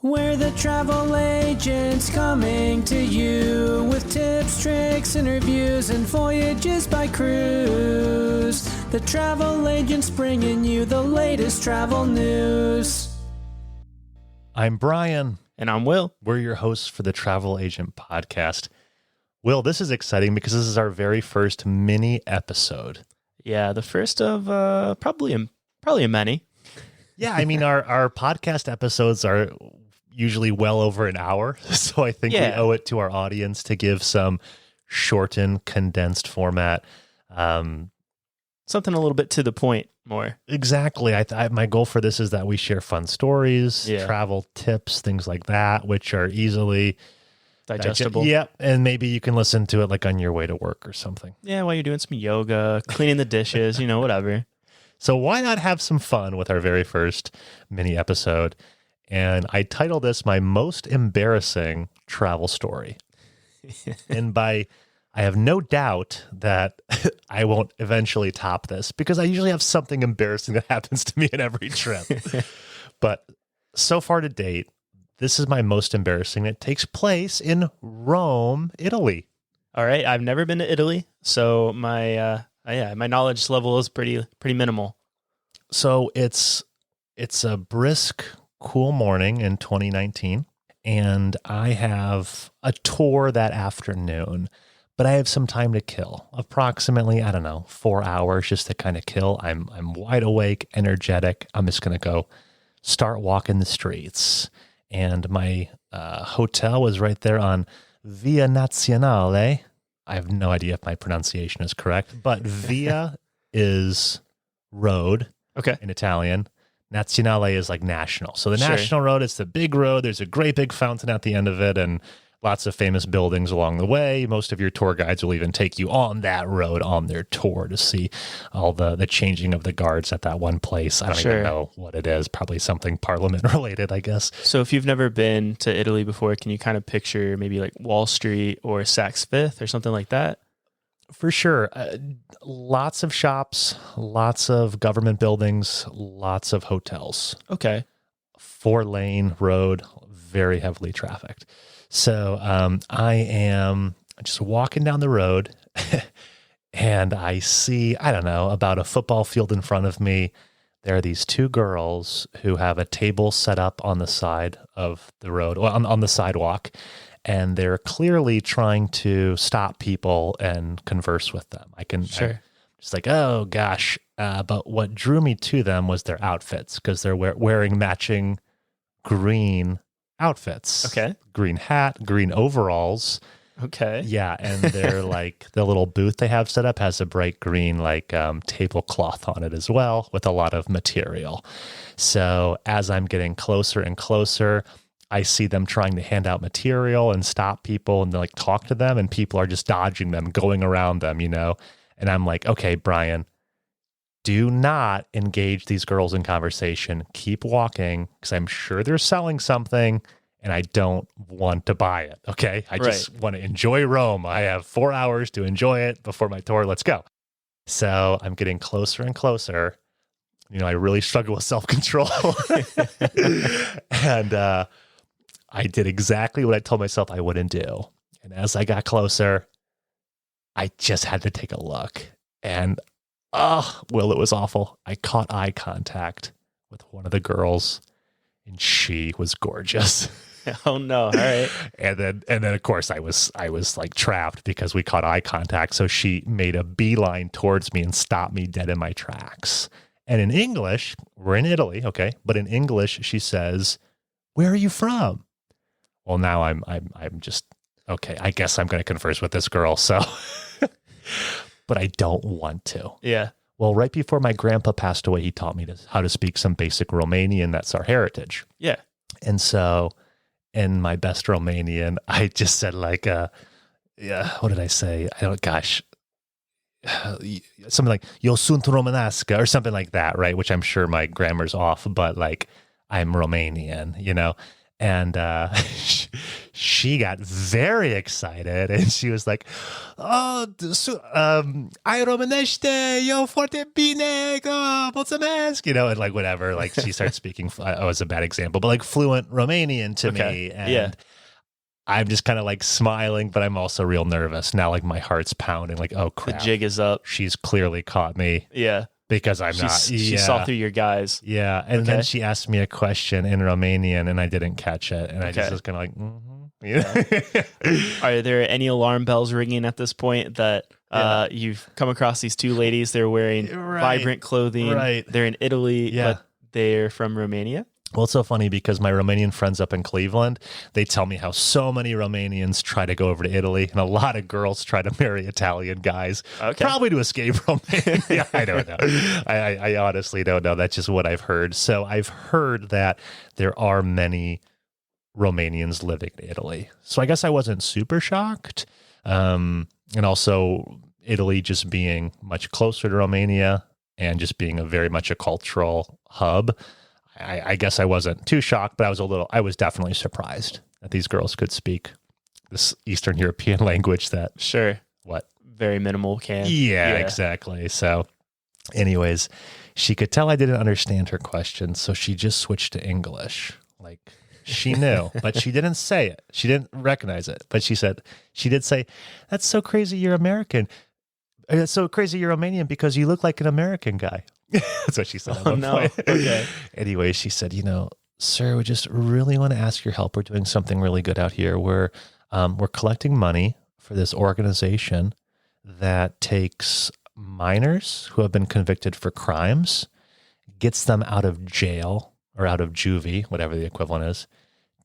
We're the travel agents coming to you with tips, tricks, interviews, and voyages by cruise. The travel agents bringing you the latest travel news. I'm Brian. And I'm Will. We're your hosts for the Travel Agent Podcast. Will, this is exciting because this is our very first mini episode. Yeah, the first of probably a many. Yeah, I mean, our podcast episodes are usually well over an hour, so I think we owe it to our audience to give some shortened, condensed format. Something a little bit to the point more. Exactly. My goal for this is that we share fun stories, travel tips, things like that, which are easily digestible. Yep, and maybe you can listen to it like on your way to work or something. Yeah, while you're doing some yoga, cleaning the dishes, whatever. So why not have some fun with our very first mini episode? And I titled this My Most Embarrassing Travel Story. And I have no doubt that I won't eventually top this because I usually have something embarrassing that happens to me in every trip. But so far to date, this is my most embarrassing. It takes place in Rome, Italy. All right, I've never been to Italy, so my knowledge level is pretty minimal. So it's a brisk, cool morning in 2019, and I have a tour that afternoon, but I have some time to kill. Approximately, 4 hours just to kind of kill. I'm wide awake, energetic. I'm just going to go start walking the streets. And my hotel was right there on Via Nazionale. I have no idea if my pronunciation is correct, but Via is road in Italian. Nazionale is like national. So the national road, it's the big road. There's a great big fountain at the end of it and lots of famous buildings along the way. Most of your tour guides will even take you on that road on their tour to see all the changing of the guards at that one place. I don't even know what it is. Probably something Parliament related, I guess. So if you've never been to Italy before, can you kind of picture maybe like Wall Street or Saks Fifth or something like that? For sure. Lots of shops, lots of government buildings, lots of hotels. Okay. 4-lane road, very heavily trafficked. So I am just walking down the road and I see, about a football field in front of me. There are these two girls who have a table set up on the side of the road, on the sidewalk. And they're clearly trying to stop people and converse with them. I'm just like, oh gosh. But what drew me to them was their outfits because they're wearing matching green outfits. Okay. Green hat, green overalls. Okay. Yeah. And they're like, the little booth they have set up has a bright green, tablecloth on it as well with a lot of material. So as I'm getting closer and closer, I see them trying to hand out material and stop people and talk to them, and people are just dodging them, going around them, And I'm like, okay, Brian, do not engage these girls in conversation. Keep walking because I'm sure they're selling something and I don't want to buy it. Okay. I just want to enjoy Rome. I have 4 hours to enjoy it before my tour. Let's go. So I'm getting closer and closer. I really struggle with self-control. And, I did exactly what I told myself I wouldn't do. And as I got closer, I just had to take a look. And, it was awful. I caught eye contact with one of the girls, and she was gorgeous. Oh, no. All right. And then of course, I was trapped because we caught eye contact. So she made a beeline towards me and stopped me dead in my tracks. And in English, we're in Italy, okay? But in English, she says, "Where are you from?" Well, now I'm just, okay, I guess I'm going to converse with this girl, so, but I don't want to. Yeah. Well, right before my grandpa passed away, he taught me how to speak some basic Romanian. That's our heritage. Yeah. And so in my best Romanian, I just said what did I say? Something like, "Eu sunt românească," or something like that, right? Which I'm sure my grammar's off, but I'm Romanian, And she got very excited, and she was like, "Oh, I romanește, eu foarte bine, mulțumesc," and like whatever. Like she starts speaking. Oh, it's a bad example, but like fluent Romanian to me, and I'm just kind of like smiling, but I'm also real nervous now. Like my heart's pounding. Like, oh crap, the jig is up. She's clearly caught me. Yeah. Because she saw through your guys. Yeah. And then she asked me a question in Romanian and I didn't catch it. And I just was kind of like, Are there any alarm bells ringing at this point that you've come across these two ladies? They're wearing vibrant clothing. Right. They're in Italy, but they're from Romania. Well, it's so funny because my Romanian friends up in Cleveland, they tell me how so many Romanians try to go over to Italy and a lot of girls try to marry Italian guys, probably to escape Romania. I don't know. I honestly don't know. That's just what I've heard. So I've heard that there are many Romanians living in Italy. So I guess I wasn't super shocked. And also Italy just being much closer to Romania and just being very much a cultural hub. I guess I wasn't too shocked, but I was definitely surprised that these girls could speak this Eastern European language that very minimal can. Yeah, exactly. So anyways, she could tell I didn't understand her question. So she just switched to English. Like she knew, but she didn't say it. She didn't recognize it, but she did say, "That's so crazy. You're American. It's so crazy. You're Romanian because you look like an American guy." That's what she said. Oh, no. Okay. Anyway, she said, "Sir, we just really want to ask your help. We're doing something really good out here. We're collecting money for this organization that takes minors who have been convicted for crimes, gets them out of jail or out of juvie, whatever the equivalent is,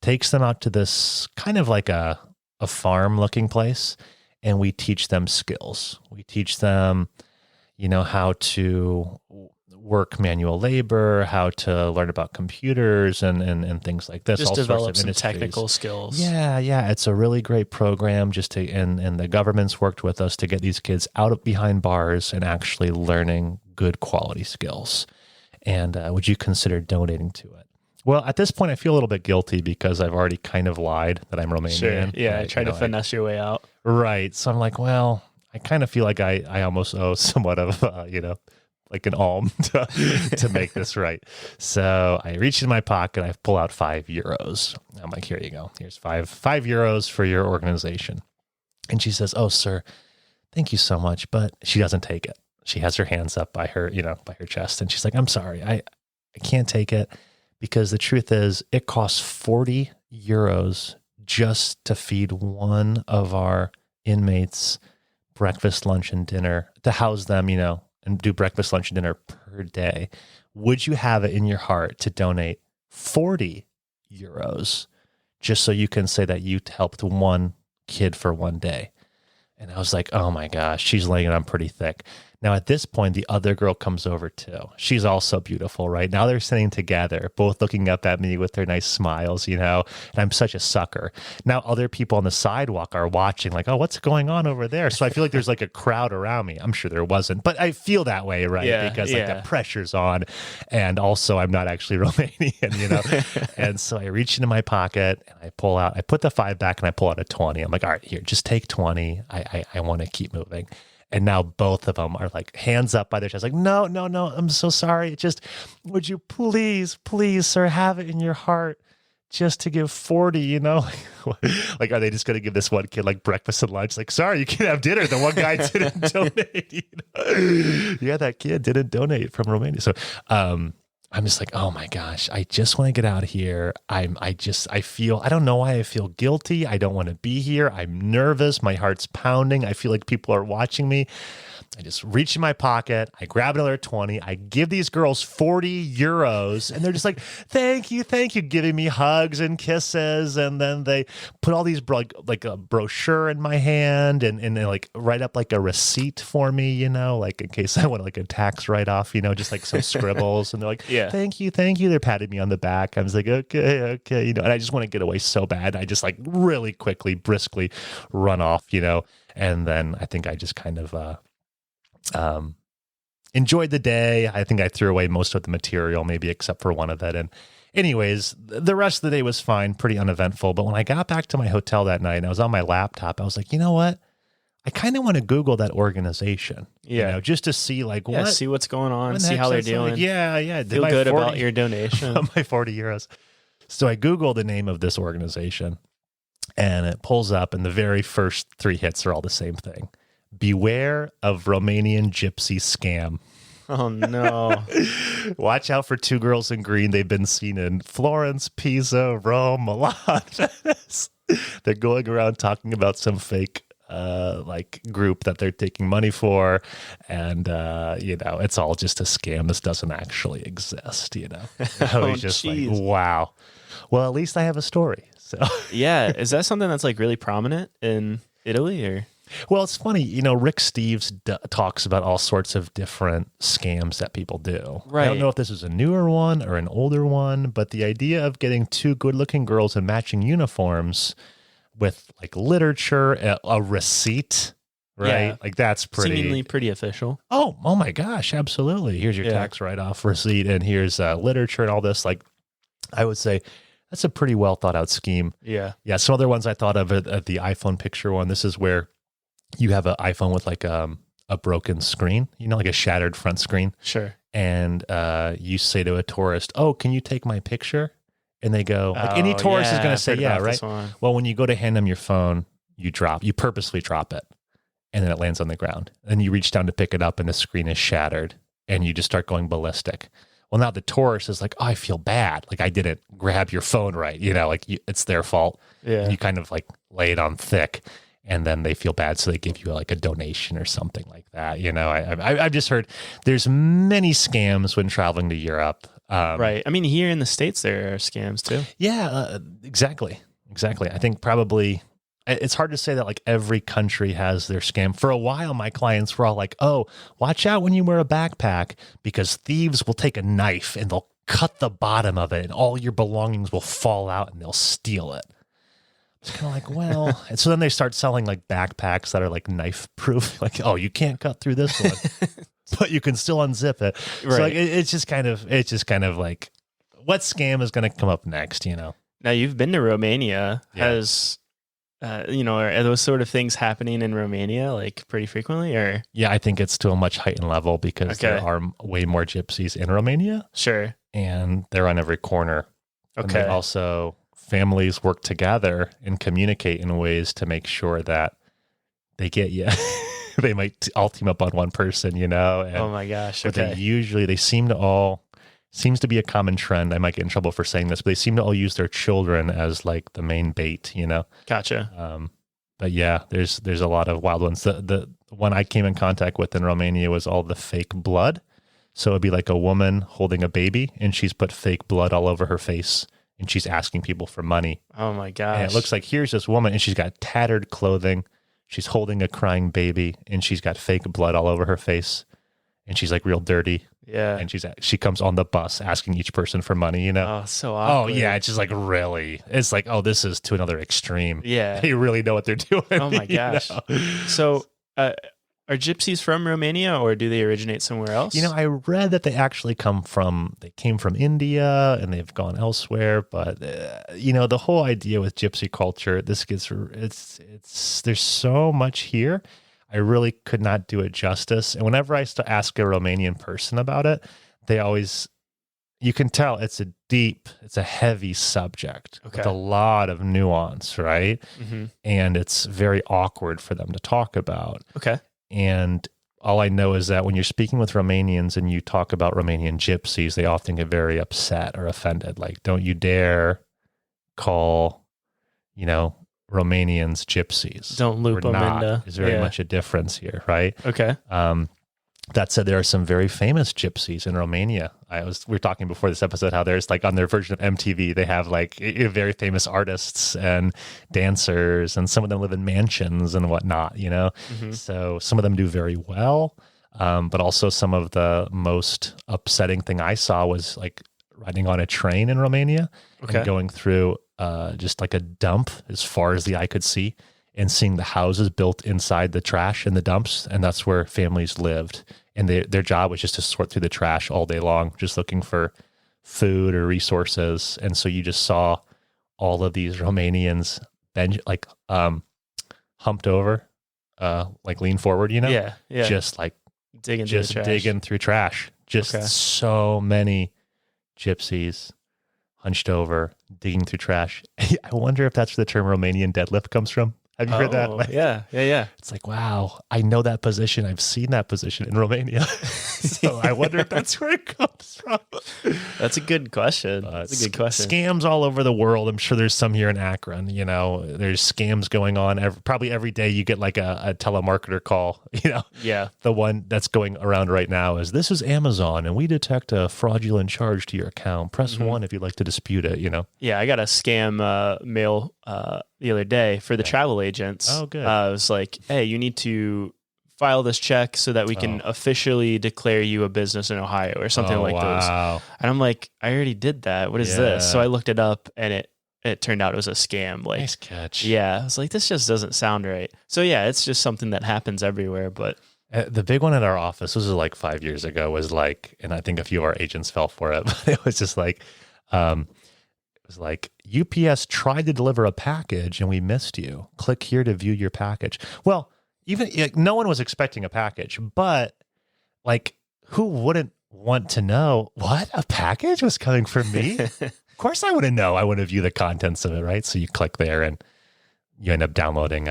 takes them out to this kind of like a farm-looking place, and we teach them skills. We teach them, how to work manual labor, how to learn about computers and things like this. Just all develop sorts of some industries. technical skills. Yeah. It's a really great program and the government's worked with us to get these kids out of behind bars and actually learning good quality skills. And would you consider donating to it?" Well, at this point, I feel a little bit guilty because I've already kind of lied that I'm Romanian. Sure. Yeah, I tried to finesse your way out. Right. So I'm like, well, I kind of feel like I almost owe somewhat of, like an alm to make this right. So I reach in my pocket, I pull out €5. I'm like, "Here you go. Here's €5 for your organization." And she says, "Oh, sir, thank you so much." But she doesn't take it. She has her hands up by her chest. And she's like, "I'm sorry. I can't take it because the truth is it costs €40 just to feed one of our inmates breakfast, lunch, and dinner, to house them, and do breakfast, lunch, and dinner per day. Would you have it in your heart to donate €40 just so you can say that you helped one kid for one day?" And I was like, oh my gosh, she's laying it on pretty thick. Now, at this point, the other girl comes over too. She's also beautiful, right? Now they're sitting together, both looking up at me with their nice smiles, and I'm such a sucker. Now, other people on the sidewalk are watching like, oh, what's going on over there? So I feel like there's like a crowd around me. I'm sure there wasn't, but I feel that way, right? Yeah, because like the pressure's on. And also I'm not actually Romanian, And so I reach into my pocket and I put the 5 back and I pull out a 20. I'm like, all right, here, just take 20. I want to keep moving. And now both of them are like hands up by their chest, like, no, I'm so sorry. Just, would you please, sir, have it in your heart just to give 40, Like, are they just going to give this one kid like breakfast and lunch? Like, sorry, you can't have dinner. The one guy didn't donate. Yeah, that kid didn't donate from Romania. So, I'm just like, oh my gosh, I just want to get out of here. I don't know why I feel guilty. I don't want to be here. I'm nervous. My heart's pounding. I feel like people are watching me. I just reach in my pocket. I grab another 20. I give these girls €40 and they're just like, thank you, giving me hugs and kisses. And then they put all these like a brochure in my hand and they like write up like a receipt for me, like in case I want like a tax write-off, just like some scribbles. And they're like, yeah, thank you. They're patting me on the back. I was like, okay, and I just want to get away so bad. I just like really quickly, briskly run off, and then I think I just kind of, enjoyed the day. I think I threw away most of the material, maybe except for one of it. And anyways, the rest of the day was fine, pretty uneventful. But when I got back to my hotel that night and I was on my laptop, I was like, you know what? I kind of want to Google that organization, just to see like what, see what's going on, see how they're doing. Like. Yeah. Feel good about your donation. My 40 euros. So I Googled the name of this organization and it pulls up and the very first 3 hits are all the same thing. Beware of Romanian gypsy scam. Oh, no. Watch out for 2 girls in green. They've been seen in Florence, Pisa, Rome, Milan. They're going around talking about some fake like group that they're taking money for, and it's all just a scam. This doesn't actually exist. I was just like, wow. Well, at least I have a story. So yeah, is that something that's like really prominent in Italy, or? Well, it's funny, Rick Steves talks about all sorts of different scams that people do. Right. I don't know if this is a newer one or an older one, but the idea of getting 2 good-looking girls in matching uniforms with like literature, a receipt, right? Yeah. Like that's seemingly pretty official. Oh my gosh, absolutely. Here's your tax write-off receipt, and here's literature and all this. Like, I would say that's a pretty well thought out scheme. Yeah. Yeah. Some other ones I thought of at the iPhone picture one. This is where you have an iPhone with like a broken screen, like a shattered front screen. Sure. And you say to a tourist, "Oh, can you take my picture?" And they go, like any tourist is going to say, yeah, right? Well, when you go to hand them your phone, you purposely drop it, and then it lands on the ground. And you reach down to pick it up, and the screen is shattered, and you just start going ballistic. Well, now the tourist is like, "Oh, I feel bad. Like I didn't grab your phone right. It's their fault." Yeah. And you kind of like lay it on thick. And then they feel bad, so they give you like a donation or something like that. I've just heard there's many scams when traveling to Europe. Right. I mean, here in the States, there are scams too. Yeah, exactly. I think probably it's hard to say that like every country has their scam. For a while, my clients were all like, "Oh, watch out when you wear a backpack because thieves will take a knife and they'll cut the bottom of it and all your belongings will fall out and they'll steal it." It's kind of like, well, and so then they start selling like backpacks that are like knife proof. Like, oh, you can't cut through this one, but you can still unzip it. Right. So like, it's just kind of like, what scam is going to come up next? Now you've been to Romania. Yeah. Are those sort of things happening in Romania like pretty frequently, or? Yeah, I think it's to a much heightened level because there are way more gypsies in Romania. Sure. And they're on every corner. Okay. And also, families work together and communicate in ways to make sure that they get you. They might all team up on one person, And, oh my gosh. Okay. They seems to be a common trend. I might get in trouble for saying this, but they seem to all use their children as like the main bait, Gotcha. But yeah, there's a lot of wild ones. The one I came in contact with in Romania was all the fake blood. So it'd be like a woman holding a baby and she's put fake blood all over her face. And she's asking people for money. Oh my gosh. And it looks like here's this woman and she's got tattered clothing. She's holding a crying baby and she's got fake blood all over her face. And she's like real dirty. Yeah. And she comes on the bus asking each person for money, Oh, so awkward. Oh, yeah. It's just like really. It's like, oh, this is to another extreme. Yeah. They really know what they're doing. Oh my gosh. So, are gypsies from Romania or do they originate somewhere else? I read that they actually came from India and they've gone elsewhere. But, the whole idea with gypsy culture, there's so much here. I really could not do it justice. And whenever I ask a Romanian person about it, you can tell it's a heavy subject with a lot of nuance, right? Mm-hmm. And it's very awkward for them to talk about. Okay. And all I know is that when you're speaking with Romanians and you talk about Romanian gypsies, they often get very upset or offended. Like, don't you dare call, Romanians gypsies. Don't loop them into. There's very much a difference here, right? Okay. That said, there are some very famous gypsies in Romania. We were talking before this episode how there's like on their version of MTV, they have like very famous artists and dancers, and some of them live in mansions and whatnot, Mm-hmm. So some of them do very well. But also some of the most upsetting thing I saw was like riding on a train in Romania and going through just like a dump as far as the eye could see, and seeing the houses built inside the trash and the dumps. And that's where families lived. And their job was just to sort through the trash all day long, just looking for food or resources. And so you just saw all of these Romanians humped over, like lean forward, Yeah. just like digging through trash. Just so many gypsies hunched over, digging through trash. I wonder if that's where the term Romanian deadlift comes from. Have you heard that? Like, yeah. It's like, wow, I know that position. I've seen that position in Romania. So I wonder if that's where it comes from. That's a good question. That's a good question. Scams all over the world. I'm sure there's some here in Akron. There's scams going on. Probably every day you get like a telemarketer call. Yeah. The one that's going around right now is, this is Amazon and we detect a fraudulent charge to your account. Press 1 if you'd like to dispute it, Yeah, I got a scam mail the other day for the travel agents. Oh, good. It was like, hey, you need to file this check so that we can officially declare you a business in Ohio or something like those. And I'm like, I already did that. What is this? So I looked it up and it turned out it was a scam. Like, nice catch. Yeah. I was like, this just doesn't sound right. So yeah, it's just something that happens everywhere. But the big one at our office, this was like 5 years ago, was like, and I think a few of our agents fell for it, but it was just like, UPS tried to deliver a package and we missed you. Click here to view your package. Well, even no one was expecting a package, but like, who wouldn't want to know what a package was coming from me? Of course I wouldn't know. I want to view the contents of it, right? So you click there and you end up downloading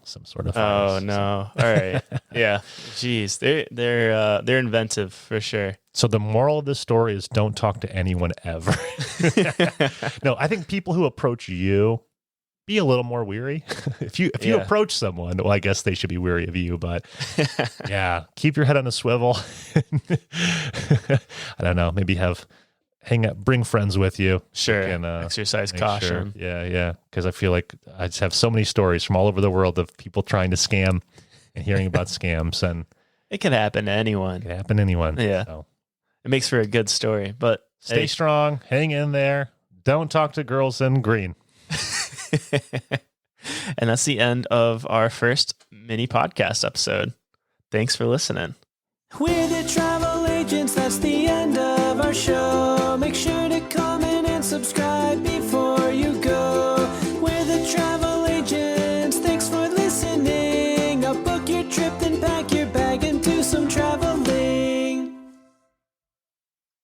some sort of virus. Oh no. All right. Yeah. Jeez. They're inventive for sure. So the moral of this story is, don't talk to anyone ever. No, I think people who approach you, be a little more weary. If you approach someone, well, I guess they should be weary of you, but yeah, keep your head on a swivel. I don't know, maybe bring friends with you. Sure. And, exercise caution. Sure. Yeah. Because I feel like I just have so many stories from all over the world of people trying to scam and hearing about scams, and it can happen to anyone. Yeah. So. It makes for a good story, but stay strong, hang in there. Don't talk to girls in green. And that's the end of our first mini podcast episode. Thanks for listening. We're the travel agents. That's the end of our show. Make sure to comment and subscribe.